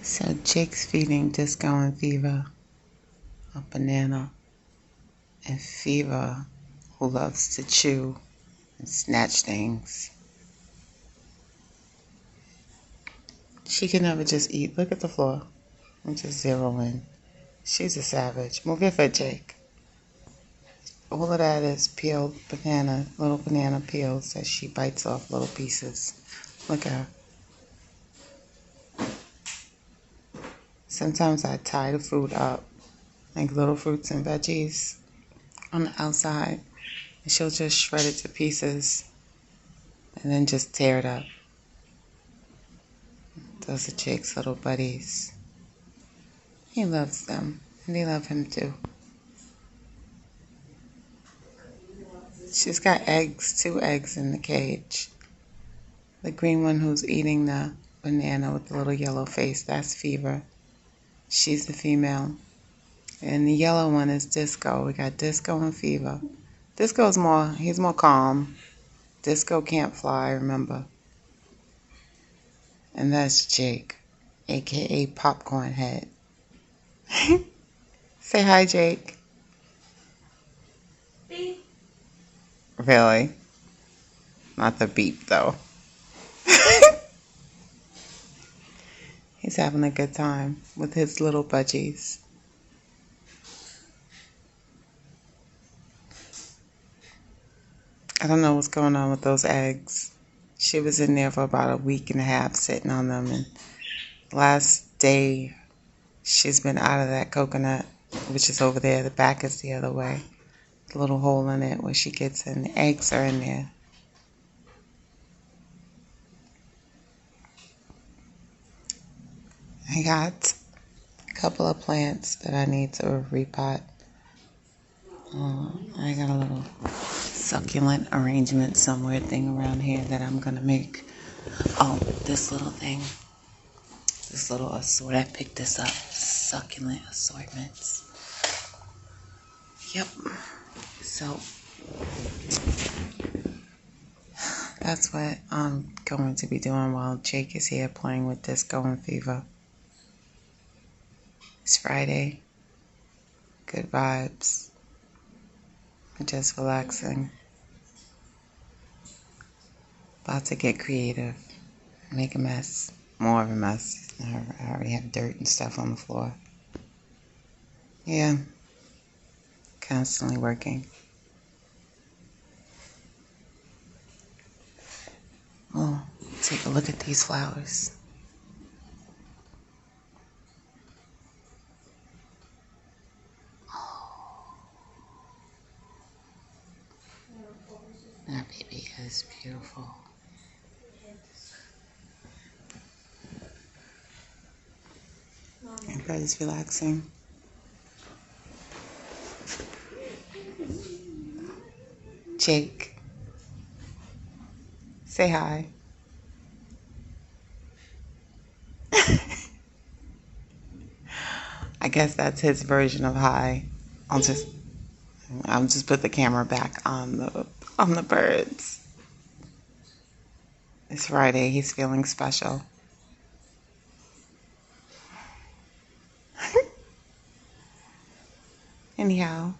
So Jake's feeding Disco and Feva a banana, and Feva, who loves to chew and snatch things, she can never just eat. Look at the floor. I'm just zeroing. She's a savage. Move your foot, Jake. All of that is peeled banana, little banana peels that she bites off little pieces. Look at her. Sometimes I tie the fruit up, like little fruits and veggies on the outside, and she'll just shred it to pieces and then just tear it up. Those are Jake's little buddies. He loves them, and they love him too. She's got eggs, 2 eggs in the cage. The green one who's eating the banana with the little yellow face, that's Feva. She's the female. And the yellow one is Disco. We got Disco and Feva. He's more calm. Disco can't fly, remember. And that's Jake, aka Popcorn Head. Say hi, Jake. Beep. Really? Not the beep, though. He's having a good time with his little budgies. I don't know what's going on with those eggs. She was in there for about a week and a half sitting on them, and last day she's been out of that coconut, which is over there. The back is the other way. The little hole in it where she gets in. The eggs are in there. I got a couple of plants that I need to repot. I got a little succulent arrangement somewhere thing around here that I'm going to make. Oh, this little thing. This little assortment. I picked this up. Succulent assortments. Yep. So, that's what I'm going to be doing while Jake is here playing with Disco and Feva. It's Friday. Good vibes. Just relaxing. About to get creative. Make a mess. More of a mess. I already have dirt and stuff on the floor. Yeah. Constantly working. Oh, take a look at these flowers. That baby is beautiful. Everybody's relaxing. Jake, say hi. I guess that's his version of hi. I'll just put the camera back on the birds. It's Friday. He's feeling special. Anyhow,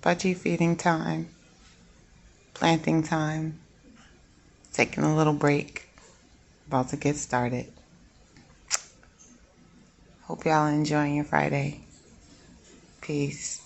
budgie feeding time, planting time, taking a little break, about to get started. Hope y'all are enjoying your Friday. Peace.